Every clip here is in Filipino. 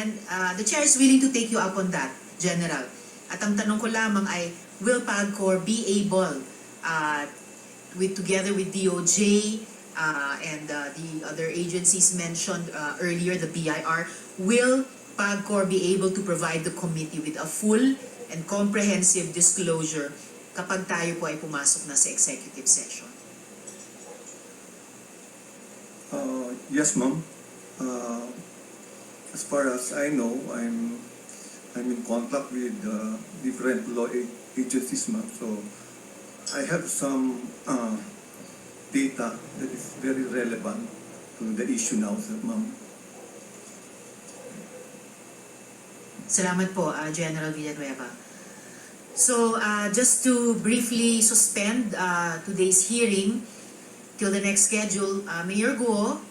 And the chair is willing to take you up on that, General. At ang tanong ko lamang ay, will PAGCOR be able, together with DOJ and the other agencies mentioned earlier, the BIR, will PAGCOR be able to provide the committee with a full and comprehensive disclosure kapag tayo po ay pumasok na sa executive session? Yes, ma'am. As far as I know, I'm in contact with different law agencies, ma'am. So I have some data that is very relevant to the issue now, ma'am. Salamat po, General Villanueva. So, just to briefly suspend today's hearing till the next schedule, Mayor Guo,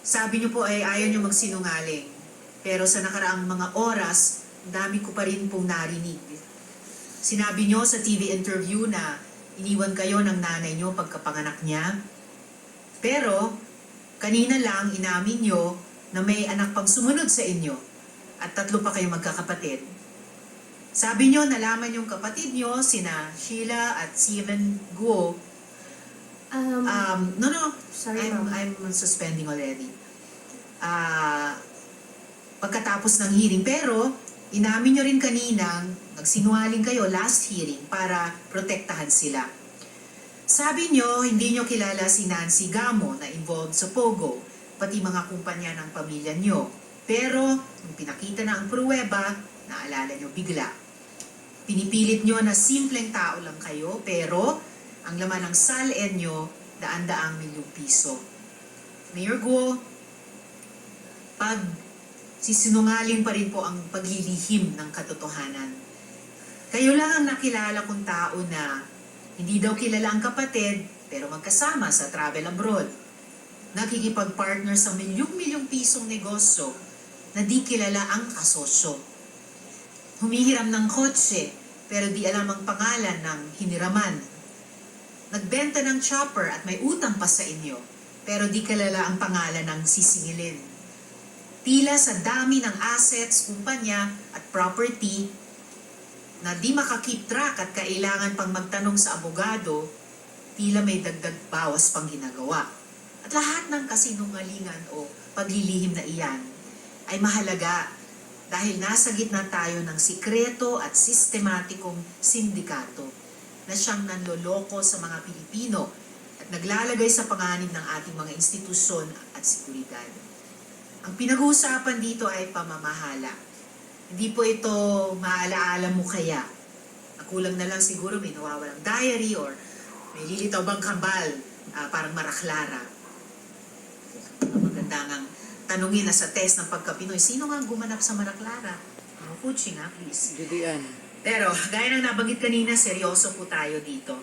sabi niyo po ay ayaw niyo magsinungaling. Pero sa nakaraang mga oras, dami ko pa rin pong narinig. Sinabi niyo sa TV interview na iniwan kayo ng nanay niyo pagkapanganak niya. Pero, kanina lang inamin niyo na may anak pang sumunod sa inyo at 3 pa kayong magkakapatid. Sabi niyo, nalaman yung kapatid niyo, sina Sheila at Steven Guo. Sorry, I'm suspending already. Pagkatapos ng hearing, pero inamin niyo rin kaninang nagsinungaling kayo last hearing para protektahan sila. Sabi niyo, hindi niyo kilala si Nancy Gamo na involved sa Pogo, pati mga kumpanya ng pamilya niyo. Pero, nung pinakita na ang pruweba, naalala niyo bigla. Pinipilit niyo na simpleng tao lang kayo, pero ang laman ng SALN niyo, daan-daang milyong piso. Mayor Guo, pag sisinungaling pa rin po ang paglilihim ng katotohanan. Kayo lang ang nakilala kong tao na hindi daw kilala ang kapatid, pero magkasama sa travel abroad. Nakikipag-partner sa milyong-milyong pisong negosyo na di kilala ang kasosyo. Humihiram ng kotse, pero di alam ang pangalan ng hiniraman. Nagbenta ng chopper at may utang pa sa inyo, pero di kilala ang pangalan ng sisingilin. Tila sa dami ng assets, kumpanya at property na di makakip track at kailangan pang magtanong sa abogado, tila may dagdag bawas pang ginagawa. At lahat ng kasinungalingan o paglilihim na iyan ay mahalaga dahil nasa gitna tayo ng sikreto at sistematikong sindikato na siyang nanloloko sa mga Pilipino at naglalagay sa panganib ng ating mga institusyon at seguridad. Ang pinag-uusapan dito ay pamamahala. Hindi po ito maalaala mo kaya. Nakulang na lang siguro may nawawalang diary or may lilitaw bang kambal, parang Maraklara. Maganda nga tanungin na sa test ng pagka-Pinoy, sino nga gumanap sa Maraklara? Kuchi nga, please. Judian. Pero, gaya ng nabanggit kanina, seryoso po tayo dito.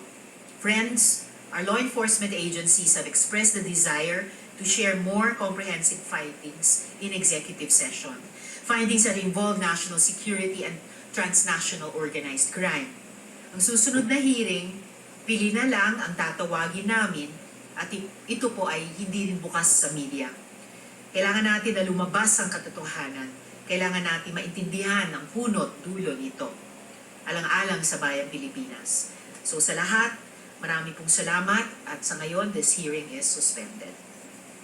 Friends, our law enforcement agencies have expressed the desire to share more comprehensive findings in executive session. Findings that involve national security and transnational organized crime. Ang susunod na hearing, pili na lang ang tatawagin namin at ito po ay hindi rin bukas sa media. Kailangan natin na lumabas ang katotohanan. Kailangan natin maintindihan ang punot dulo nito. Alang-alang sa bayang Pilipinas. So sa lahat, marami pong salamat at sa ngayon, this hearing is suspended.